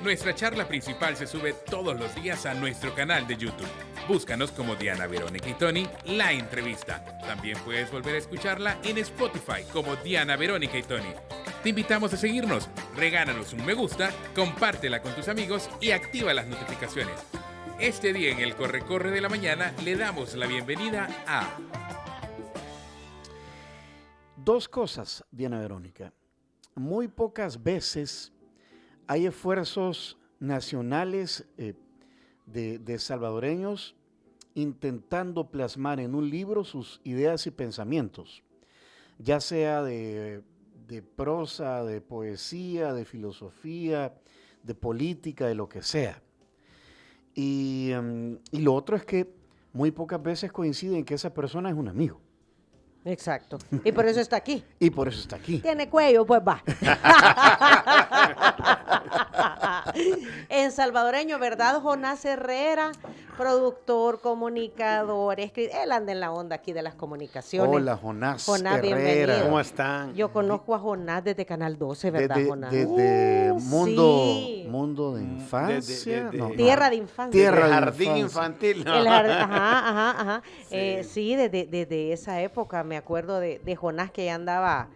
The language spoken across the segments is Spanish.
Nuestra charla principal se sube todos los días a nuestro canal de YouTube. Búscanos como Diana Verónica y Tony, la entrevista. También puedes volver a escucharla en Spotify como Diana Verónica y Tony. Te invitamos a seguirnos, regálanos un me gusta, compártela con tus amigos y activa las notificaciones. Este día en el Corre-Corre de la Mañana le damos la bienvenida a... Dos cosas, Diana Verónica. Muy pocas veces hay esfuerzos nacionales de salvadoreños intentando plasmar en un libro sus ideas y pensamientos, ya sea de prosa, de poesía, de filosofía, de política, de lo que sea. Y lo otro es que muy pocas veces coinciden que esa persona es un amigo. Exacto. Y por eso está aquí. Y por eso está aquí. Tiene cuello, pues va. En salvadoreño, ¿verdad? Jonás Herrera, productor, comunicador, escritor. Él anda en la onda aquí de las comunicaciones. Hola, Jonás Jonás, Herrera. bienvenido. ¿Cómo están? Yo conozco a Jonás desde Canal 12, ¿verdad, Jonás? Desde sí. mundo de infancia. Tierra de infancia. Tierra de Jardín infancia. infantil. Ajá. Sí. Sí, desde esa época me acuerdo de Jonás que ya andaba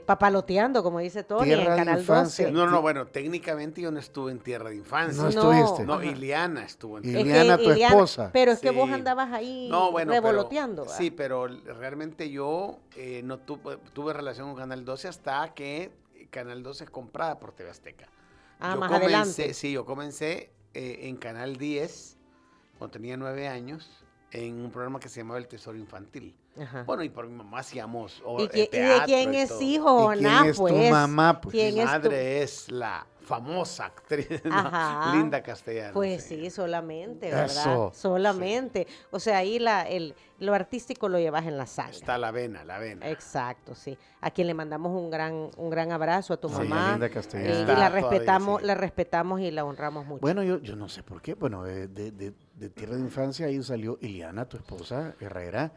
papaloteando, como dice Tony, Tierra en de Canal infancia. 12. No, bueno, técnicamente yo no estuve en Tierra de Infancia. No estuviste. No, Iliana estuvo en Y Tierra de Iliana, tu esposa. Pero es que Sí. vos andabas ahí revoloteando. Sí, pero realmente yo no tuve relación con Canal 12 hasta que Canal 12 es comprada por TV Azteca. Ah, Yo más comencé, adelante. Sí, yo comencé en Canal 10, cuando tenía 9 años, en un programa que se llamaba El Tesoro Infantil. Ajá. Bueno, y por mi mamá hacíamos ¿Y de teatro quién y es todo. hijo, ¿Y quién Jonás, es tu pues? mamá, pues? ¿Quién Mi es tu- madre es la famosa actriz Ajá. Linda Castellano. Pues sí, solamente, ¿verdad? Eso. Solamente. O sea, ahí lo artístico lo llevas en la sangre. Está la vena. Exacto, sí. A quien le mandamos un gran abrazo a tu Sí, mamá. Linda Castellano. Y Está la todavía, respetamos, sí. la respetamos y la honramos mucho. Bueno, yo no sé por qué. Bueno, de Tierra de Infancia ahí salió Iliana, tu esposa, Herrera,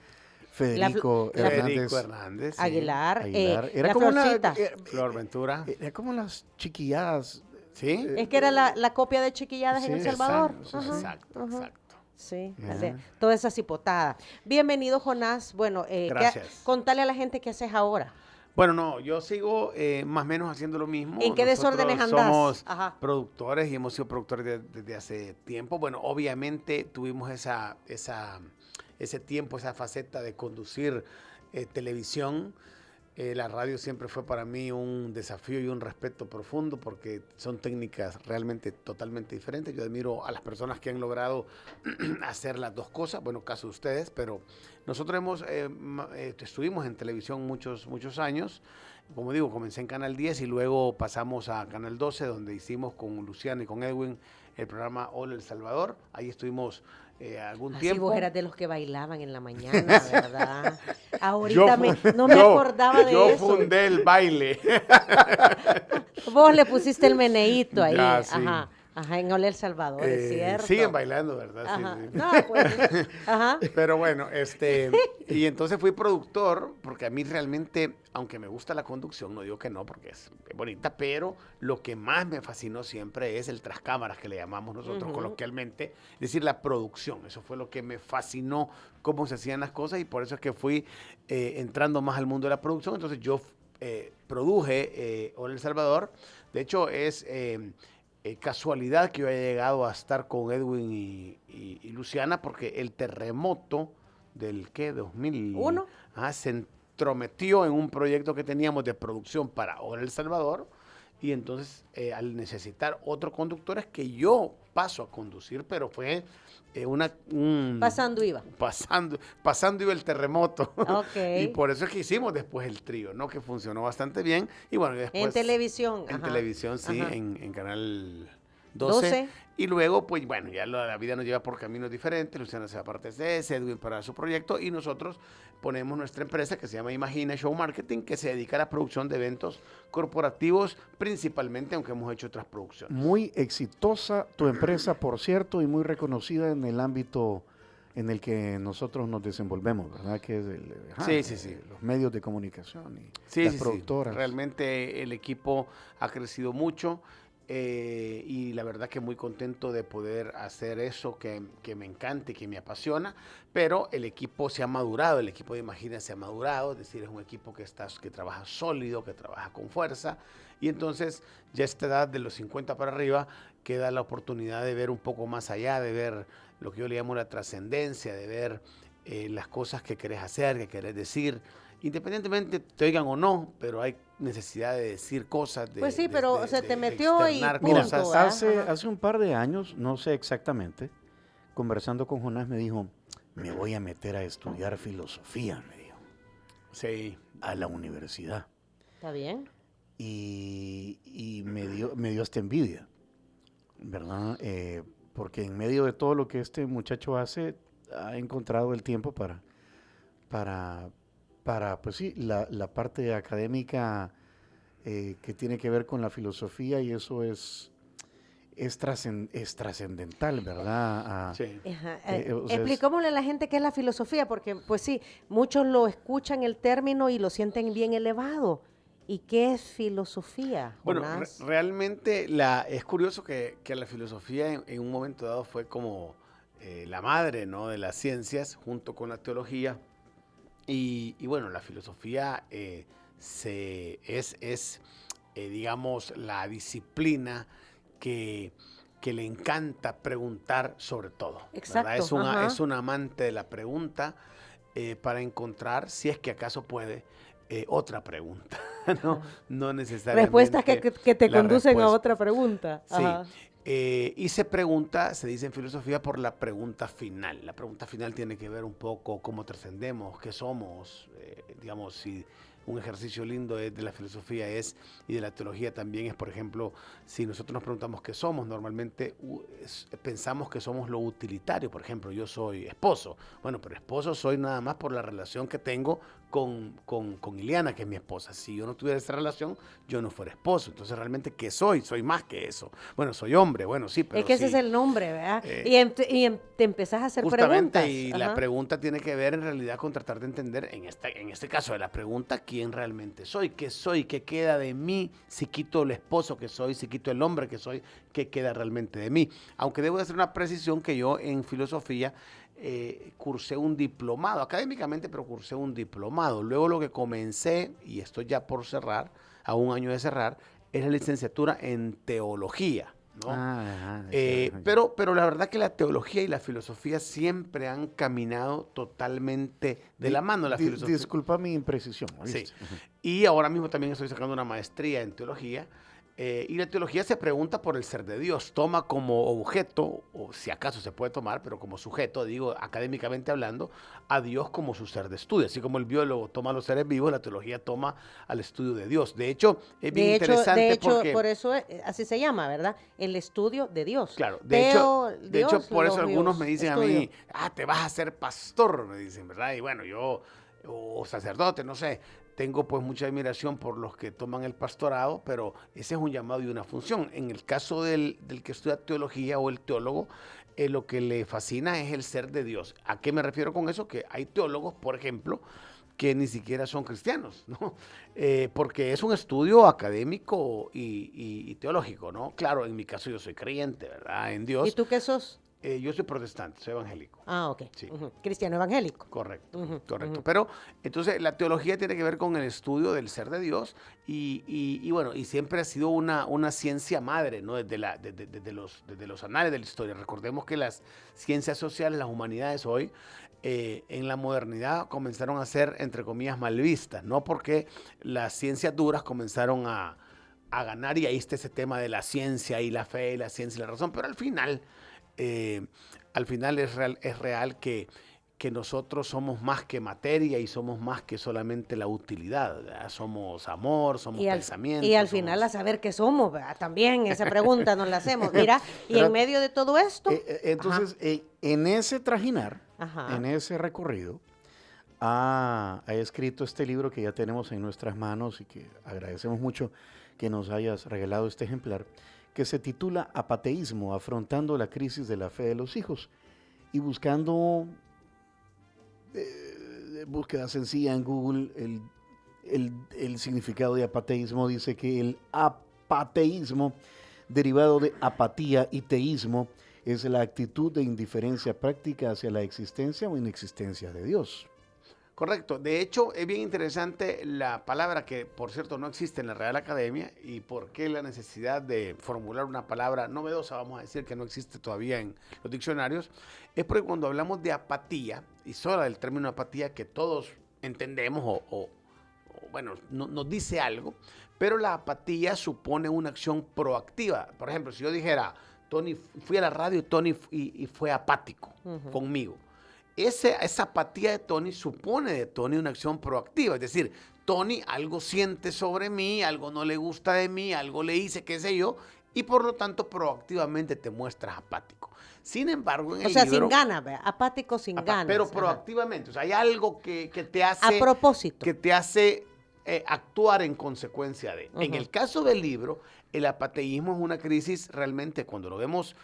Federico Hernández. Sí. Aguilar, Era la como Florcita. Flor Ventura. Era como las chiquilladas. ¿Sí? Es que era la copia de Chiquilladas en Sí, El Salvador. Exacto. Sí, Ajá. toda esa cipotada. Bienvenido, Jonás. Bueno, Gracias. contale a la gente qué haces ahora. Bueno, no, yo sigo más o menos haciendo lo mismo. ¿En qué desórdenes andás? Somos Ajá. productores y hemos sido productores desde hace tiempo. Bueno, obviamente tuvimos ese tiempo, esa faceta de conducir televisión. La radio siempre fue para mí un desafío y un respeto profundo porque son técnicas realmente totalmente diferentes. Yo admiro a las personas que han logrado hacer las dos cosas, bueno, caso de ustedes, pero nosotros estuvimos en televisión muchos años. Como digo, comencé en Canal 10 y luego pasamos a Canal 12, donde hicimos con Luciano y con Edwin el programa Hola El Salvador. Ahí estuvimos algún Así tiempo. vos eras de los que bailaban en la mañana, ¿verdad? Ahorita no me acordaba de yo eso. Yo fundé el baile. Vos le pusiste el meneíto ahí. Ya, sí. Ajá, en Ole El Salvador, es cierto. Siguen bailando, ¿verdad? Ajá. Sí. No, pues, ajá. Pero bueno, y entonces fui productor, porque a mí realmente, aunque me gusta la conducción, no digo que no, porque es bonita, pero lo que más me fascinó siempre es el tras cámaras, que le llamamos nosotros coloquialmente, es decir, la producción. Eso fue lo que me fascinó, cómo se hacían las cosas, y por eso es que fui entrando más al mundo de la producción. Entonces yo produje Hola El Salvador. De hecho, es casualidad que yo haya llegado a estar con Edwin y Luciana, porque el terremoto del, ¿qué? 2001 se entrometió en un proyecto que teníamos de producción para Hola El Salvador, y entonces al necesitar otros conductores que yo paso a conducir, pero fue Pasando iba. Pasando iba el terremoto. Ok. Y por eso es que hicimos después el trío, ¿no? Que funcionó bastante bien. Y bueno, y después... En televisión. En ajá. televisión, sí, Ajá. en Canal 12. Y luego, pues bueno, ya la vida nos lleva por caminos diferentes. Luciana se va para TCS, Edwin para su proyecto, y nosotros ponemos nuestra empresa que se llama Imagina Show Marketing, que se dedica a la producción de eventos corporativos principalmente, aunque hemos hecho otras producciones. Muy exitosa tu empresa, por cierto, y muy reconocida en el ámbito en el que nosotros nos desenvolvemos, ¿verdad? Que es Sí. los medios de comunicación y Sí, las productoras. Realmente el equipo ha crecido mucho. y la verdad que muy contento de poder hacer eso que me encanta y que me apasiona, pero el equipo se ha madurado, el equipo de Imagina se ha madurado, es decir, es un equipo que trabaja sólido, que trabaja con fuerza, y entonces ya a esta edad de los 50 para arriba queda la oportunidad de ver un poco más allá, de ver lo que yo le llamo la trascendencia, de ver las cosas que querés hacer, que querés decir, independientemente te oigan o no, pero hay necesidad de decir cosas. Pues sí, pero se te metió y externar punto, cosas. ¿verdad? Hace un par de años, no sé exactamente, conversando con Jonás me dijo, me voy a meter a estudiar filosofía, me dijo, Sí. a la universidad. ¿Está bien? Y me dio hasta envidia, ¿verdad? Porque en medio de todo lo que este muchacho hace, ha encontrado el tiempo para pues sí, la parte académica que tiene que ver con la filosofía, y eso es trascendental, ¿verdad? Sí. Ajá. O sea, Explicémosle a la gente qué es la filosofía, porque pues sí, muchos lo escuchan el término y lo sienten bien elevado. ¿Y qué es filosofía, Bueno, Jonás? realmente es curioso que la filosofía en un momento dado fue como la madre, ¿no?, de las ciencias junto con la teología. Y bueno, la filosofía digamos, la disciplina que le encanta preguntar sobre todo. Exacto, ¿Verdad? ajá. Es un amante de la pregunta para encontrar, si es que acaso puede, otra pregunta. ¿No? No necesariamente. Respuestas que te la conducen a respuesta. otra pregunta. Sí. Ajá. Y se dice en filosofía, por la pregunta final. La pregunta final tiene que ver un poco cómo trascendemos, qué somos, digamos, si un ejercicio lindo de la filosofía y de la teología también es, por ejemplo, si nosotros nos preguntamos qué somos, normalmente pensamos que somos lo utilitario. Por ejemplo, yo soy esposo. Bueno, pero esposo soy nada más por la relación que tengo con Ileana, que es mi esposa. Si yo no tuviera esa relación, yo no fuera esposo. Entonces, realmente, ¿qué soy? Soy más que eso. Bueno, soy hombre, bueno, sí, pero Es que sí. ese es el nombre, ¿verdad? Te empezás a hacer Justamente, preguntas. y Ajá. la pregunta tiene que ver en realidad con tratar de entender, en este caso de la pregunta, quién realmente soy, qué queda de mí, si quito el esposo que soy, si quito el hombre que soy, qué queda realmente de mí. Aunque debo de hacer una precisión que yo en filosofía cursé un diplomado, académicamente, pero cursé un diplomado. Luego lo que comencé, y estoy ya por cerrar, a un año de cerrar, es la licenciatura en teología, ¿no? Pero la verdad que la teología y la filosofía siempre han caminado totalmente de la mano. La filosofía. Disculpa mi imprecisión. Sí. ¿Viste? Y ahora mismo también estoy sacando una maestría en teología. Y la teología se pregunta por el ser de Dios. Toma como objeto, o si acaso se puede tomar, pero como sujeto, digo, académicamente hablando, a Dios como su ser de estudio. Así como el biólogo toma a los seres vivos, la teología toma al estudio de Dios. De hecho, es bien interesante porque... por eso así se llama, ¿verdad? El estudio de Dios. Claro, de hecho, por eso algunos me dicen a mí, te vas a ser pastor, me dicen, ¿verdad? Y bueno, yo, o sacerdote, no sé, tengo pues mucha admiración por los que toman el pastorado, pero ese es un llamado y una función. En el caso del que estudia teología o el teólogo, lo que le fascina es el ser de Dios. ¿A qué me refiero con eso? Que hay teólogos, por ejemplo, que ni siquiera son cristianos, ¿no? Porque es un estudio académico y teológico, ¿no? Claro, en mi caso yo soy creyente, ¿verdad? En Dios. ¿Y tú qué sos? Yo soy protestante, soy evangélico. Ah, ok. Sí. Cristiano evangélico. Correcto, correcto. Pero entonces la teología tiene que ver con el estudio del ser de Dios y bueno, y siempre ha sido una ciencia madre, ¿no? Desde los anales de la historia. Recordemos que las ciencias sociales, las humanidades hoy, en la modernidad comenzaron a ser, entre comillas, mal vistas, ¿no? Porque las ciencias duras comenzaron a ganar, y ahí está ese tema de la ciencia y la fe y la ciencia y la razón, pero al final es real que nosotros somos más que materia y somos más que solamente la utilidad, ¿verdad? Somos amor, somos pensamiento. Y al final a saber qué somos, ¿verdad? También esa pregunta nos la hacemos. Mira, y en medio de todo esto... Entonces, en ese trajinar, Ajá. en ese recorrido, ha escrito este libro que ya tenemos en nuestras manos y que agradecemos mucho que nos hayas regalado este ejemplar, que se titula Apateísmo, afrontando la crisis de la fe de los hijos, y buscando búsqueda sencilla en Google, el significado de apateísmo dice que el apateísmo derivado de apatía y teísmo es la actitud de indiferencia práctica hacia la existencia o inexistencia de Dios. Correcto. De hecho, es bien interesante la palabra que, por cierto, no existe en la Real Academia y por qué la necesidad de formular una palabra novedosa, vamos a decir que no existe todavía en los diccionarios, es porque cuando hablamos de apatía, y solo del término apatía que todos entendemos bueno, nos dice algo, pero la apatía supone una acción proactiva. Por ejemplo, si yo dijera, Tony, fui a la radio y Tony y fue apático conmigo. Esa apatía de Tony supone de Tony una acción proactiva, es decir, Tony algo siente sobre mí, algo no le gusta de mí, algo le hice, qué sé yo, y por lo tanto proactivamente te muestras apático. Sin embargo, en el libro... sin ganas, ¿verdad? Apático sin ganas. Pero proactivamente, o sea, hay algo que te hace... A propósito. Que te hace actuar en consecuencia de. En el caso del libro, el apateísmo es una crisis realmente, cuando lo vemos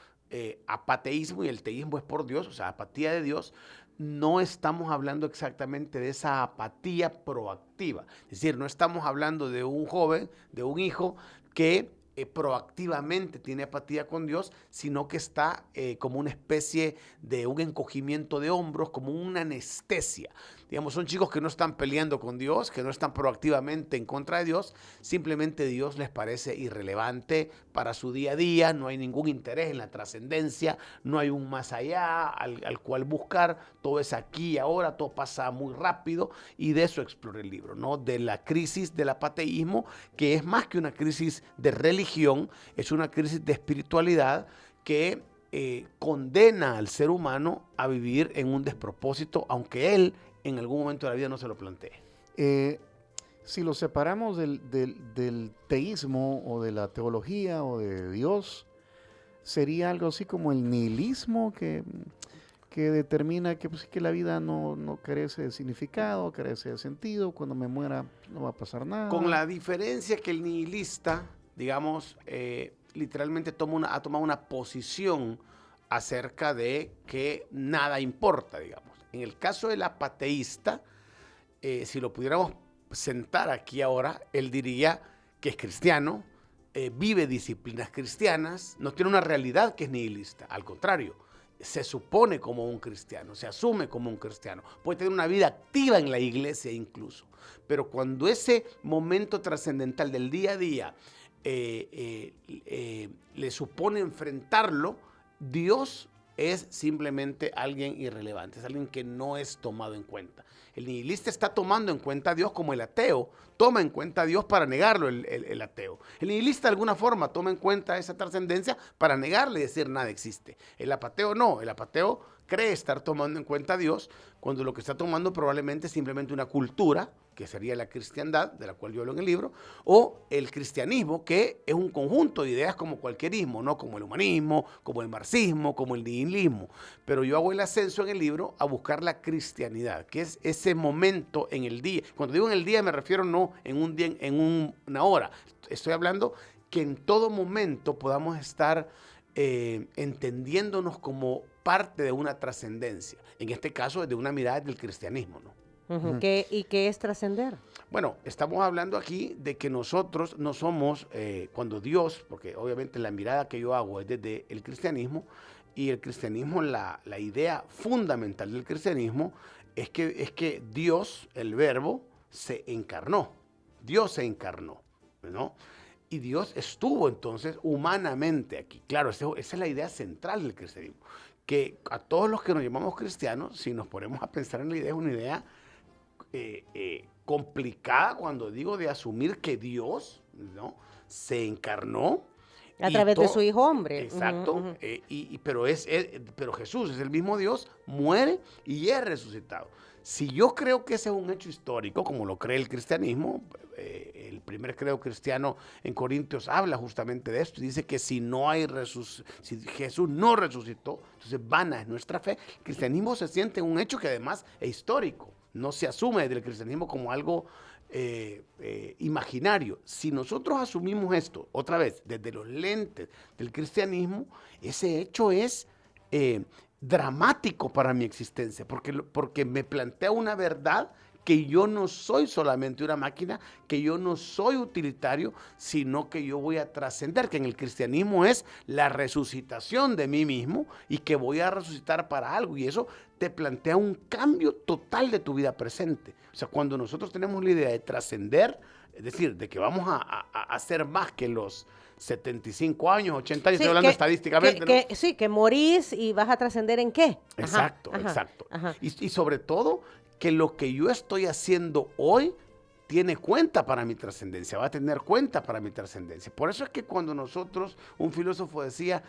apateísmo y el teísmo es por Dios, o sea, apatía de Dios, no estamos hablando exactamente de esa apatía proactiva. Es decir, no estamos hablando de un joven, de un hijo que proactivamente tiene apatía con Dios, sino que está como una especie de un encogimiento de hombros, como una anestesia. Digamos, son chicos que no están peleando con Dios, que no están proactivamente en contra de Dios, simplemente Dios les parece irrelevante para su día a día, no hay ningún interés en la trascendencia, no hay un más allá al cual buscar, todo es aquí y ahora, todo pasa muy rápido, y de eso explora el libro, ¿no? De la crisis del apateísmo, que es más que una crisis de religión, es una crisis de espiritualidad que condena al ser humano a vivir en un despropósito, aunque él en algún momento de la vida no se lo plantee. Si lo separamos del teísmo o de la teología o de Dios, sería algo así como el nihilismo que determina que la vida no carece de significado, carece de sentido, cuando me muera no va a pasar nada. Con la diferencia que el nihilista, digamos, literalmente ha tomado una posición acerca de que nada importa, digamos. En el caso del apateísta, si lo pudiéramos sentar aquí ahora, él diría que es cristiano, vive disciplinas cristianas, no tiene una realidad que es nihilista, al contrario, se supone como un cristiano, se asume como un cristiano, puede tener una vida activa en la iglesia incluso, pero cuando ese momento trascendental del día a día le supone enfrentarlo, Dios es simplemente alguien irrelevante, es alguien que no es tomado en cuenta. El nihilista está tomando en cuenta a Dios como el ateo toma en cuenta a Dios para negarlo, el ateo. El nihilista de alguna forma toma en cuenta esa trascendencia para negarle y decir nada existe. El apateo no, el apateo cree estar tomando en cuenta a Dios cuando lo que está tomando probablemente es simplemente una cultura, que sería la cristiandad, de la cual yo hablo en el libro, o el cristianismo, que es un conjunto de ideas como cualquier ismo, ¿no? Como el humanismo, como el marxismo, como el nihilismo. Pero yo hago el ascenso en el libro a buscar la cristianidad, que es ese momento en el día. Cuando digo en el día me refiero no en un día, en una hora. Estoy hablando que en todo momento podamos estar entendiéndonos como parte de una trascendencia. En este caso, de una mirada del cristianismo, ¿no? ¿Y qué es trascender? Bueno, estamos hablando aquí de que nosotros no somos, cuando Dios, porque obviamente la mirada que yo hago es desde el cristianismo, y el cristianismo, la idea fundamental del cristianismo es que Dios, el verbo, se encarnó. Dios se encarnó, ¿no? Y Dios estuvo entonces humanamente aquí. Claro, esa es la idea central del cristianismo. Que a todos los que nos llamamos cristianos, si nos ponemos a pensar en la idea, es una idea complicada cuando digo de asumir que Dios, ¿no?, se encarnó a través de su hijo hombre. Exacto. Pero Jesús es el mismo Dios, muere y es resucitado. Si yo creo que ese es un hecho histórico, como lo cree el cristianismo, el primer credo cristiano en Corintios habla justamente de esto, y dice que si Jesús no resucitó, entonces vana es nuestra fe. El cristianismo se siente un hecho que además es histórico, no se asume del cristianismo como algo imaginario. Si nosotros asumimos esto, otra vez, desde los lentes del cristianismo, ese hecho es dramático para mi existencia, porque me plantea una verdad que yo no soy solamente una máquina, que yo no soy utilitario, sino que yo voy a trascender, que en el cristianismo es la resucitación de mí mismo y que voy a resucitar para algo. Y eso te plantea un cambio total de tu vida presente. O sea, cuando nosotros tenemos la idea de trascender, es decir, de que vamos a hacer más que los 75 años, 80 años, Sí, estoy hablando que- estadísticamente, ¿no? Sí, que morís y vas a trascender ¿en qué? Ajá, Exacto, ajá, exacto. ajá. Y sobre todo, que lo que yo estoy haciendo hoy tiene cuenta para mi trascendencia, va a tener cuenta para mi trascendencia. Por eso es que cuando nosotros, un filósofo decía,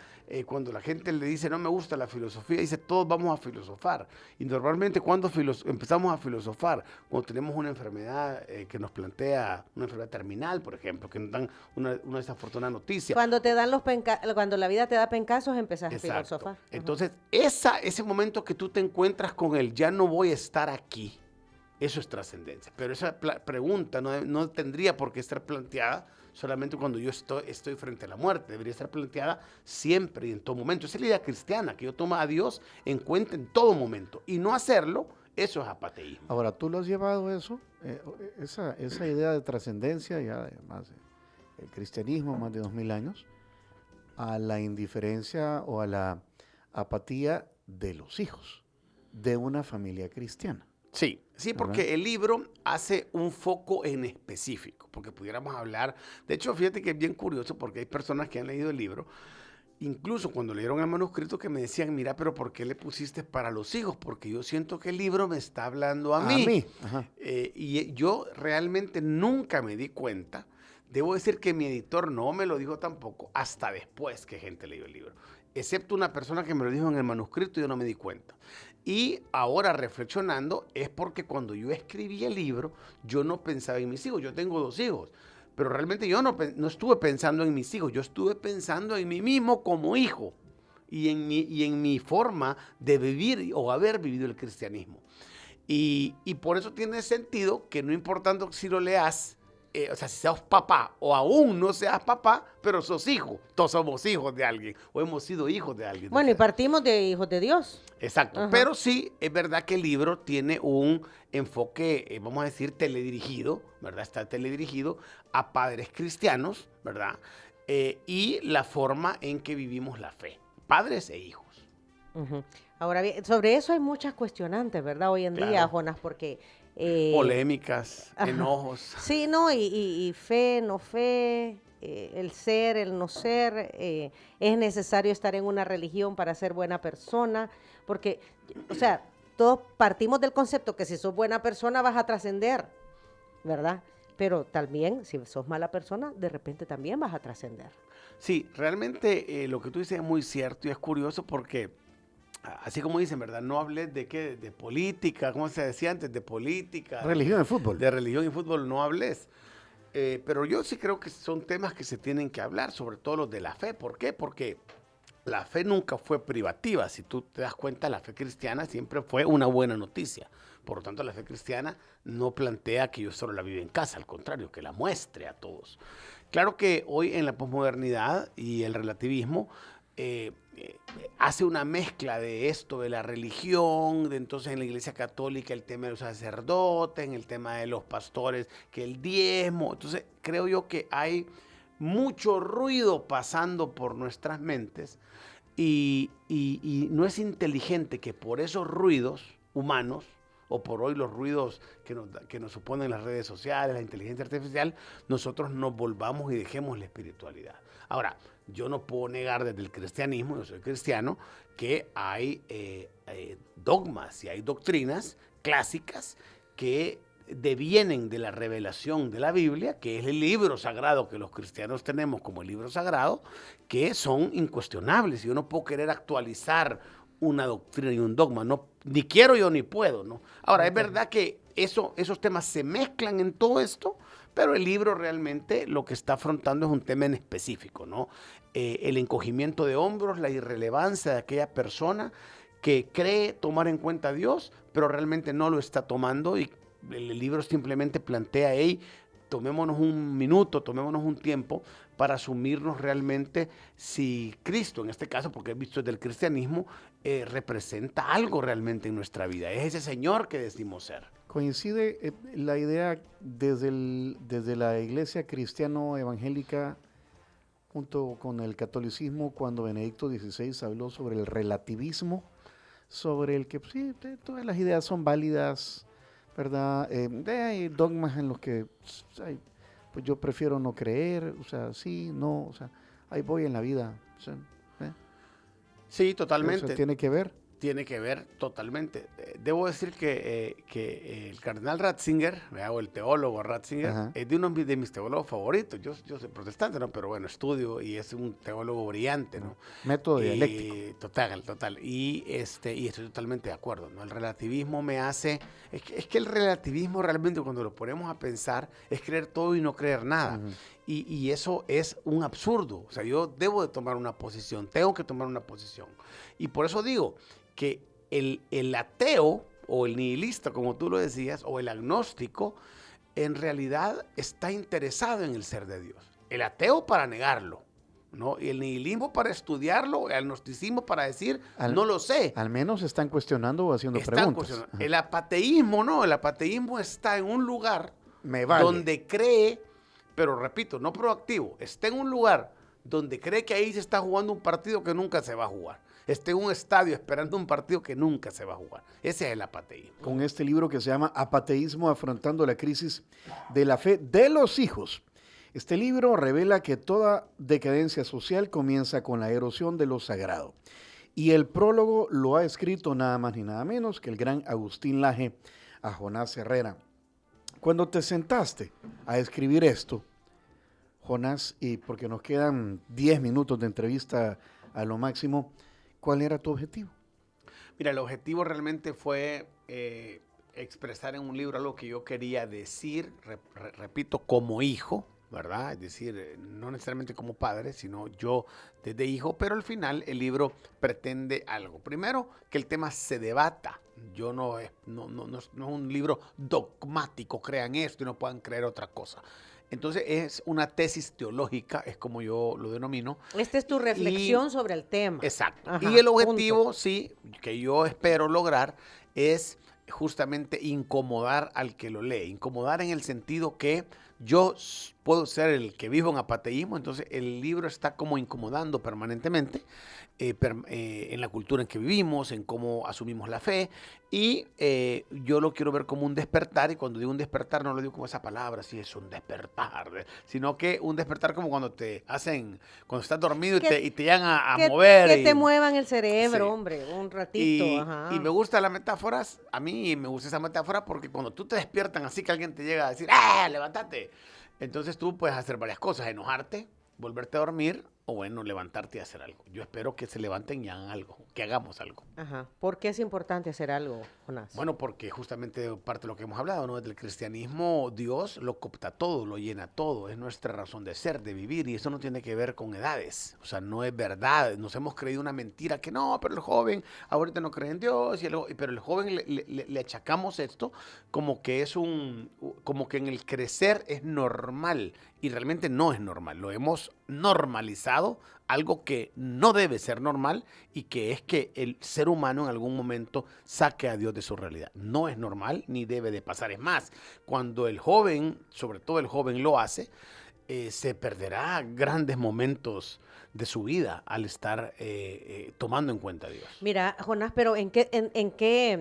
cuando la gente le dice, no me gusta la filosofía, dice, todos vamos a filosofar. Y normalmente cuando empezamos a filosofar, cuando tenemos una enfermedad que nos plantea, una enfermedad terminal, por ejemplo, que nos dan una desafortunada noticia. Cuando te dan cuando la vida te da pencazos, empezás a Exacto. filosofar. Ajá. Entonces, ese momento que tú te encuentras con el ya no voy a estar aquí, eso es trascendencia. Pero esa pregunta no tendría por qué estar planteada solamente cuando yo estoy frente a la muerte. Debería estar planteada siempre y en todo momento. Esa es la idea cristiana, que yo tomo a Dios en cuenta en todo momento. Y no hacerlo, eso es apateísmo. Ahora, tú lo has llevado eso, esa idea de trascendencia, ya además el cristianismo, más de 2000 años, a la indiferencia o a la apatía de los hijos de una familia cristiana. Sí, porque el libro hace un foco en específico, porque pudiéramos hablar, de hecho, fíjate que es bien curioso, porque hay personas que han leído el libro, incluso cuando leyeron el manuscrito, que me decían, mira, pero ¿por qué le pusiste para los hijos? Porque yo siento que el libro me está hablando a mí. Ajá. Y yo realmente nunca me di cuenta. Debo decir que mi editor no me lo dijo tampoco hasta después que gente leyó el libro. Excepto una persona que me lo dijo en el manuscrito, yo no me di cuenta. Y ahora reflexionando, es porque cuando yo escribí el libro, yo no pensaba en mis hijos. Yo tengo 2 hijos, pero realmente yo no estuve pensando en mis hijos. Yo estuve pensando en mí mismo como hijo y en mi forma de vivir o haber vivido el cristianismo. Y por eso tiene sentido que no importando si lo leas, o sea, si seas papá o aún no seas papá, pero sos hijo. Todos somos hijos de alguien o hemos sido hijos de alguien. Bueno, y partimos de hijos de Dios. Exacto, Ajá. pero sí es verdad que el libro tiene un enfoque, vamos a decir, teledirigido, ¿verdad? Está teledirigido a padres cristianos, ¿verdad? Y la forma en que vivimos la fe, padres e hijos. Ujú. Ahora bien, sobre eso hay muchas cuestionantes, ¿verdad? Hoy en día, Claro. Jonas, porque... Polémicas, ajá. enojos. Sí, ¿no? Y fe, no fe, el ser, el no ser, es necesario estar en una religión para ser buena persona, porque, o sea, todos partimos del concepto que si sos buena persona vas a trascender, ¿verdad? Pero también, si sos mala persona, de repente también vas a trascender. Sí, realmente lo que tú dices es muy cierto y es curioso porque, así como dicen, ¿verdad? No hables de qué, de política, como se decía antes, de política. Religión y fútbol. De religión y fútbol no hables. Pero yo sí creo que son temas que se tienen que hablar, sobre todo los de la fe. ¿Por qué? Porque la fe nunca fue privativa. Si tú te das cuenta, la fe cristiana siempre fue una buena noticia. Por lo tanto, la fe cristiana no plantea que yo solo la viva en casa, al contrario, que la muestre a todos. Claro que hoy en la posmodernidad y el relativismo hace una mezcla de esto, de la religión, de entonces en la Iglesia Católica el tema de los sacerdotes, en el tema de los pastores, que el diezmo. Entonces creo yo que hay mucho ruido pasando por nuestras mentes y no es inteligente que por esos ruidos humanos, o por hoy los ruidos que nos suponen las redes sociales, la inteligencia artificial, nosotros nos volvamos y dejemos la espiritualidad. Ahora, yo no puedo negar desde el cristianismo, yo soy cristiano, que hay dogmas y hay doctrinas clásicas que devienen de la revelación de la Biblia, que es el libro sagrado que los cristianos tenemos como el libro sagrado, que son incuestionables. Yo no puedo querer actualizar una doctrina y un dogma, no, ni quiero yo ni puedo, ¿no? Ahora, es verdad que esos temas se mezclan en todo esto, pero el libro realmente lo que está afrontando es un tema en específico, ¿no? El encogimiento de hombros, la irrelevancia de aquella persona que cree tomar en cuenta a Dios, pero realmente no lo está tomando, y el libro simplemente plantea, hey, tomémonos un minuto, tomémonos un tiempo para asumirnos realmente si Cristo, en este caso, porque he visto desde el cristianismo, representa algo realmente en nuestra vida. Es ese Señor que decimos ser. Coincide la idea desde la iglesia cristiano-evangélica junto con el catolicismo cuando Benedicto XVI habló sobre el relativismo, sobre el que pues, sí, todas las ideas son válidas, ¿verdad? Hay dogmas en los que pues yo prefiero no creer, o sea, sí, no, o sea, ahí voy en la vida. O sea, Sí, totalmente. eso tiene que ver. Tiene que ver totalmente. Debo decir que el cardenal Ratzinger, o el teólogo Ratzinger, Ajá. es de uno de mis teólogos favoritos. Yo soy protestante, ¿no? Pero bueno, estudio y es un teólogo brillante, ¿no? Método dialéctico. Total. Y estoy totalmente de acuerdo, ¿no? El relativismo me hace... Es que el relativismo realmente cuando lo ponemos a pensar es creer todo y no creer nada. Uh-huh. Y eso es un absurdo. O sea, yo debo de tomar una posición, tengo que tomar una posición. Y por eso digo que el ateo o el nihilista, como tú lo decías, o el agnóstico, en realidad está interesado en el ser de Dios. El ateo para negarlo, ¿no? Y el nihilismo para estudiarlo, el agnosticismo para decir, no lo sé. Al menos están cuestionando o haciendo preguntas. El apateísmo, no, el apateísmo está en un lugar vale. donde cree, pero repito, no proactivo, está en un lugar donde cree que ahí se está jugando un partido que nunca se va a jugar. Está en un estadio esperando un partido que nunca se va a jugar. Ese es el apateísmo. Con este libro que se llama Apateísmo afrontando la crisis de la fe de los hijos. Este libro revela que toda decadencia social comienza con la erosión de lo sagrado. Y el prólogo lo ha escrito nada más ni nada menos que el gran Agustín Laje a Jonás Herrera. Cuando te sentaste a escribir esto, Jonás, y porque nos quedan 10 minutos de entrevista a lo máximo, ¿cuál era tu objetivo? Mira, el objetivo realmente fue expresar en un libro algo que yo quería decir, repito, como hijo, ¿verdad? Es decir, no necesariamente como padre, sino yo desde hijo, pero al final el libro pretende algo. Primero, que el tema se debata. No es un libro dogmático, crean esto y no puedan creer otra cosa. Entonces es una tesis teológica, es como yo lo denomino. Esta es tu reflexión sobre el tema. Exacto. Ajá, y el objetivo, punto. sí, que yo espero lograr es justamente incomodar al que lo lee. Incomodar en el sentido que yo puedo ser el que vivo en apateísmo, entonces el libro está como incomodando permanentemente en la cultura en que vivimos, en cómo asumimos la fe, y yo lo quiero ver como un despertar, y cuando digo un despertar no lo digo como esa palabra, si es un despertar, sino que un despertar como cuando te hacen, cuando estás dormido y te llegan a mover. Que te muevan el cerebro, sí. Hombre, un ratito. Y me gustan las metáforas, a mí me gusta esa metáfora porque cuando tú te despiertan así que alguien te llega a decir, levántate, entonces tú puedes hacer varias cosas, enojarte, volverte a dormir, o bueno, levantarte y hacer algo. Yo espero que se levanten y hagan algo, que hagamos algo. Ajá. ¿Por qué es importante hacer algo, Jonás? Bueno, porque justamente parte de lo que hemos hablado, ¿no? Desde el cristianismo, Dios lo coopta todo, lo llena todo, es nuestra razón de ser, de vivir, y eso no tiene que ver con edades, o sea, no es verdad, nos hemos creído una mentira que no, pero el joven ahorita no cree en Dios, pero el joven le achacamos esto como que como que en el crecer es normal, y realmente no es normal, lo hemos normalizado, algo que no debe ser normal, y que es que el ser humano en algún momento saque a Dios de su realidad. No es normal ni debe de pasar. Es más, cuando el joven, sobre todo el joven lo hace, se perderá grandes momentos de su vida al estar tomando en cuenta a Dios. Mira, Jonás, pero ¿en qué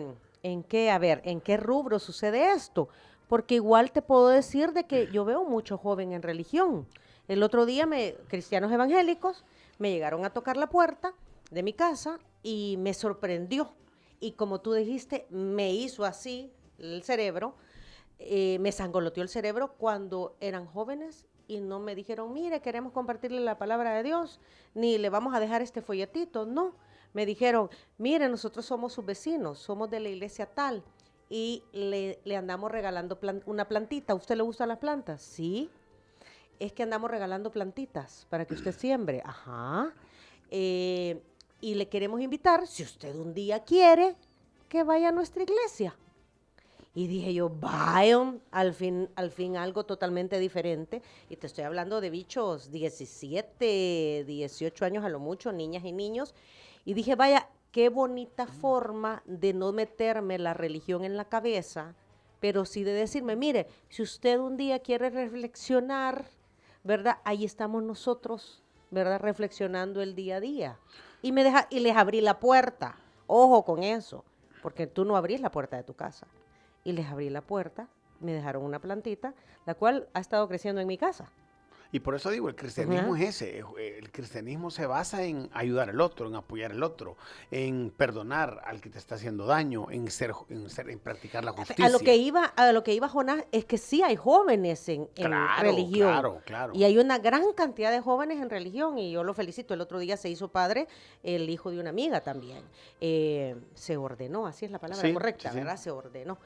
rubro sucede esto? Porque igual te puedo decir de que yo veo mucho joven en religión. El otro día cristianos evangélicos me llegaron a tocar la puerta de mi casa y me sorprendió. Y como tú dijiste, me hizo así el cerebro, me sangoloteó el cerebro cuando eran jóvenes y no me dijeron, mire, queremos compartirle la palabra de Dios, ni le vamos a dejar este folletito. No, me dijeron, mire, nosotros somos sus vecinos, somos de la iglesia tal y le andamos regalando una plantita. ¿A usted le gustan las plantas? Sí. Es que andamos regalando plantitas para que usted siembre. Ajá. Y le queremos invitar, si usted un día quiere, que vaya a nuestra iglesia. Y dije yo, vaya, al fin algo totalmente diferente. Y te estoy hablando de bichos 17, 18 años a lo mucho, niñas y niños. Y dije, vaya, qué bonita forma de no meterme la religión en la cabeza, pero sí de decirme, mire, si usted un día quiere reflexionar, ¿verdad? Ahí estamos nosotros, ¿verdad? Reflexionando el día a día. Y les abrí la puerta. Ojo con eso, porque tú no abrís la puerta de tu casa. Y les abrí la puerta, me dejaron una plantita, la cual ha estado creciendo en mi casa. Y por eso digo, el cristianismo es ese. El cristianismo se basa en ayudar al otro, en apoyar al otro, en perdonar al que te está haciendo daño, en practicar la justicia. A lo que iba Jonás es que sí hay jóvenes en religión. Claro. Y hay una gran cantidad de jóvenes en religión y yo lo felicito. El otro día se hizo padre el hijo de una amiga también. Se ordenó, así es la palabra correcta, ¿verdad? Se ordenó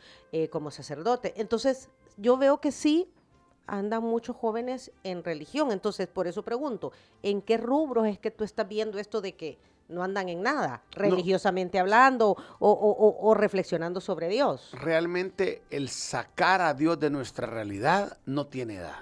como sacerdote. Entonces, yo veo que sí andan muchos jóvenes en religión. Entonces, por eso pregunto, ¿en qué rubros es que tú estás viendo esto de que no andan en nada, religiosamente hablando o reflexionando sobre Dios? Realmente el sacar a Dios de nuestra realidad no tiene edad.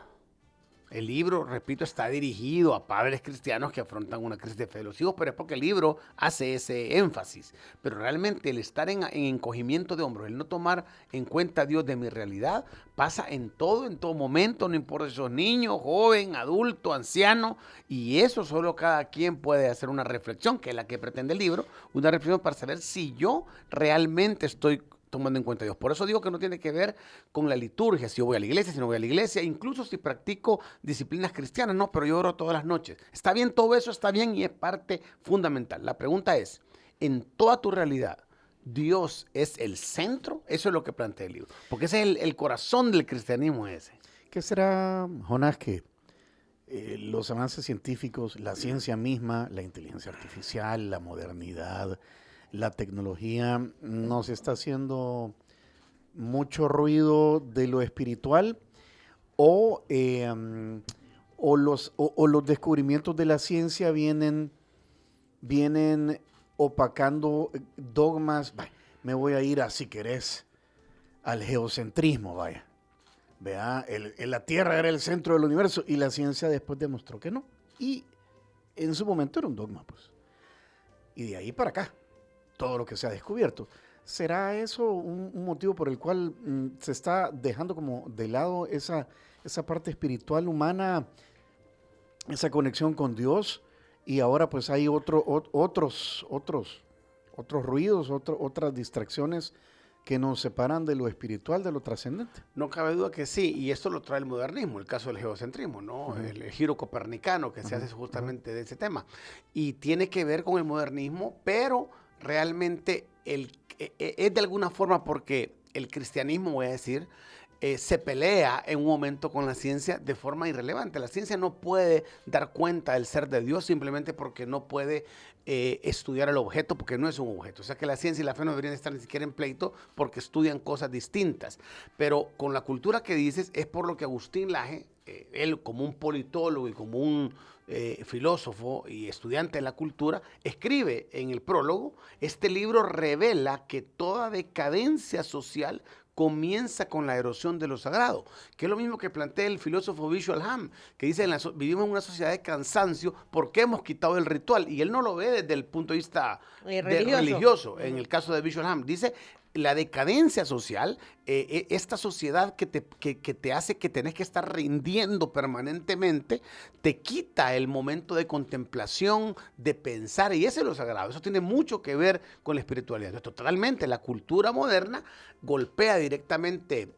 El libro, repito, está dirigido a padres cristianos que afrontan una crisis de fe de los hijos, pero es porque el libro hace ese énfasis. Pero realmente el estar en encogimiento de hombros, el no tomar en cuenta a Dios de mi realidad, pasa en todo momento, no importa si sos niño, joven, adulto, anciano, y eso solo cada quien puede hacer una reflexión, que es la que pretende el libro, una reflexión para saber si yo realmente estoy tomando en cuenta a Dios. Por eso digo que no tiene que ver con la liturgia, si yo voy a la iglesia, si no voy a la iglesia, incluso si practico disciplinas cristianas, no, pero yo oro todas las noches. Está bien, todo eso está bien y es parte fundamental. La pregunta es, en toda tu realidad, ¿Dios es el centro? Eso es lo que plantea el libro, porque ese es el corazón del cristianismo ese. ¿Qué será, Jonás, que los avances científicos, la ciencia misma, la inteligencia artificial, la modernidad, la tecnología nos está haciendo mucho ruido de lo espiritual o los descubrimientos de la ciencia vienen opacando dogmas? Me voy a ir si querés, al geocentrismo, vaya. Vea, la Tierra era el centro del universo y la ciencia después demostró que no. Y en su momento era un dogma, pues. Y de ahí para acá, todo lo que se ha descubierto. ¿Será eso un motivo por el cual se está dejando como de lado esa parte espiritual humana, esa conexión con Dios? Y ahora pues hay otros ruidos, otras distracciones que nos separan de lo espiritual, de lo trascendente. No cabe duda que sí, y esto lo trae el modernismo, el caso del geocentrismo, ¿no? El giro copernicano que se hace justamente de ese tema. Y tiene que ver con el modernismo, pero realmente es de alguna forma porque el cristianismo, voy a decir, se pelea en un momento con la ciencia de forma irrelevante. La ciencia no puede dar cuenta del ser de Dios simplemente porque no puede estudiar el objeto, porque no es un objeto. O sea que la ciencia y la fe no deberían estar ni siquiera en pleito porque estudian cosas distintas. Pero con la cultura que dices, es por lo que Agustín Laje, él como un politólogo y como un filósofo y estudiante de la cultura, escribe en el prólogo, este libro revela que toda decadencia social comienza con la erosión de lo sagrado, que es lo mismo que plantea el filósofo Visual Ham, que dice, vivimos en una sociedad de cansancio porque hemos quitado el ritual, y él no lo ve desde el punto de vista religioso. En el caso de Visual Ham, dice, la decadencia social, esta sociedad que te hace que tenés que estar rindiendo permanentemente, te quita el momento de contemplación, de pensar, y ese es lo sagrado. Eso tiene mucho que ver con la espiritualidad. Entonces, totalmente, la cultura moderna golpea directamente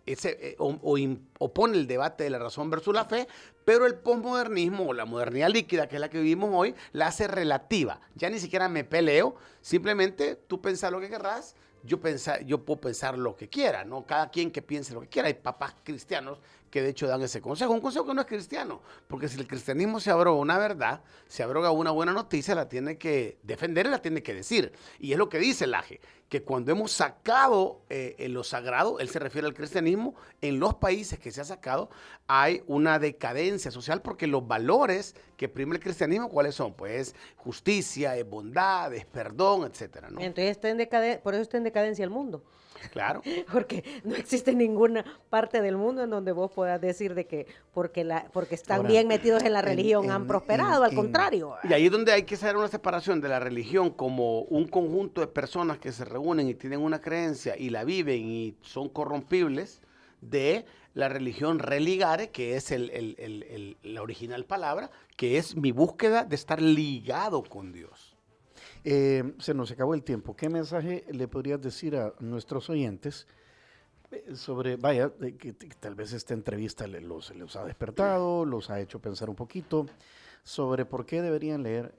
o pone el debate de la razón versus la fe, pero el posmodernismo o la modernidad líquida, que es la que vivimos hoy, la hace relativa. Ya ni siquiera me peleo, simplemente tú pensás lo que querrás, yo puedo pensar lo que quiera, ¿no? Cada quien que piense lo que quiera. Hay papás cristianos que de hecho dan ese consejo. Un consejo que no es cristiano, porque si el cristianismo se abroga una verdad, se abroga una buena noticia, la tiene que defender y la tiene que decir. Y es lo que dice Laje, que cuando hemos sacado lo sagrado, él se refiere al cristianismo, en los países que se ha sacado hay una decadencia social porque los valores que prima el cristianismo, ¿cuáles son? Pues justicia, es bondad, es perdón, etcétera, ¿no? Entonces por eso está en decadencia el mundo. Claro. Porque no existe ninguna parte del mundo en donde vos puedas decir de que porque están Ahora, bien metidos en la religión en- han prosperado, al en- contrario. Y ahí es donde hay que hacer una separación de la religión como un conjunto de personas que se reúnen y tienen una creencia y la viven y son corrompibles, de la religión religare, que es la original palabra, que es mi búsqueda de estar ligado con Dios. Se nos acabó el tiempo. ¿Qué mensaje le podrías decir a nuestros oyentes sobre, vaya, que tal vez esta entrevista los ha despertado, los ha hecho pensar un poquito sobre por qué deberían leer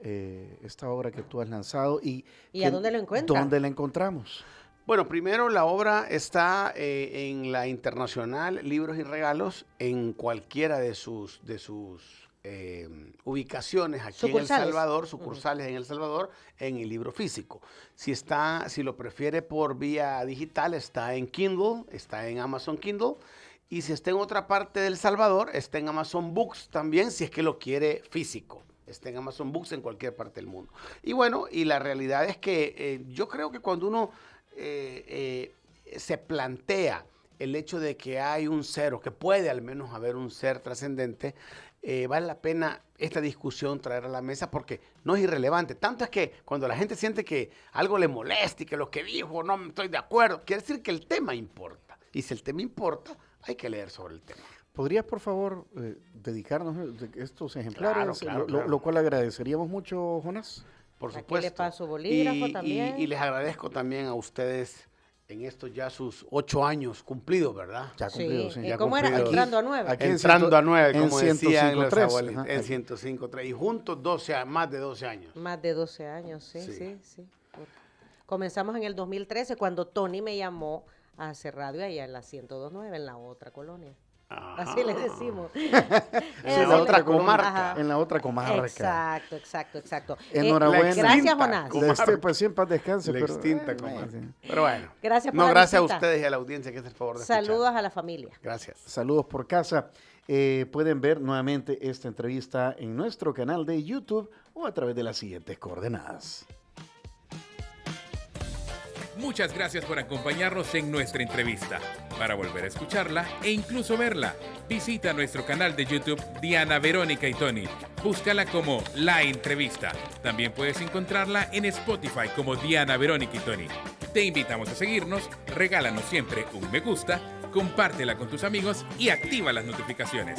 esta obra que tú has lanzado ¿Y a dónde lo encuentran? ¿Dónde la encontramos? Bueno, primero la obra está en la Internacional Libros y Regalos en cualquiera de sus ubicaciones aquí en El Sucursales. Salvador, sucursales en El Salvador, en el libro físico. Si lo prefiere por vía digital, está en Kindle, está en Amazon Kindle. Y si está en otra parte del Salvador, está en Amazon Books también, si es que lo quiere físico. Está en Amazon Books en cualquier parte del mundo. Y bueno, y la realidad es que yo creo que cuando uno se plantea el hecho de que hay un ser, o que puede al menos haber un ser trascendente, vale la pena esta discusión traer a la mesa porque no es irrelevante. Tanto es que cuando la gente siente que algo le molesta y que lo que dijo no estoy de acuerdo, quiere decir que el tema importa. Y si el tema importa, hay que leer sobre el tema. ¿Podrías, por favor, dedicarnos estos ejemplares? Claro. Lo cual agradeceríamos mucho, Jonás. Por Aquí supuesto. le paso bolígrafo también. Y les agradezco también a ustedes en estos ya sus 8 años cumplidos, ¿verdad? Ya cumplido, sí. ¿Y ya cómo era? cumplido. Entrando a 9. Aquí en Entrando a 9, en como decían los 105.3, abuelitos, ajá. en 105.3. Y juntos más de 12 años. Más de 12 años, sí. Sí. Comenzamos en el 2013 cuando Tony me llamó a hacer radio allá en la 102.9, en la otra colonia. Ajá. Así le decimos. En la otra comarca. Ajá. En la otra comarca. Exacto. Enhorabuena. Gracias, Jonás. Pues siempre descanse. La pero, extinta bueno, comarca. sí. Pero bueno. Gracias por No, la gracias visita. a ustedes y a la audiencia que hace el favor de escuchar. Saludos a la familia. Gracias. Saludos por casa. Pueden ver nuevamente esta entrevista en nuestro canal de YouTube o a través de las siguientes coordenadas. Muchas gracias por acompañarnos en nuestra entrevista. Para volver a escucharla e incluso verla, visita nuestro canal de YouTube Diana Verónica y Tony. Búscala como La Entrevista. También puedes encontrarla en Spotify como Diana Verónica y Tony. Te invitamos a seguirnos, regálanos siempre un me gusta, compártela con tus amigos y activa las notificaciones.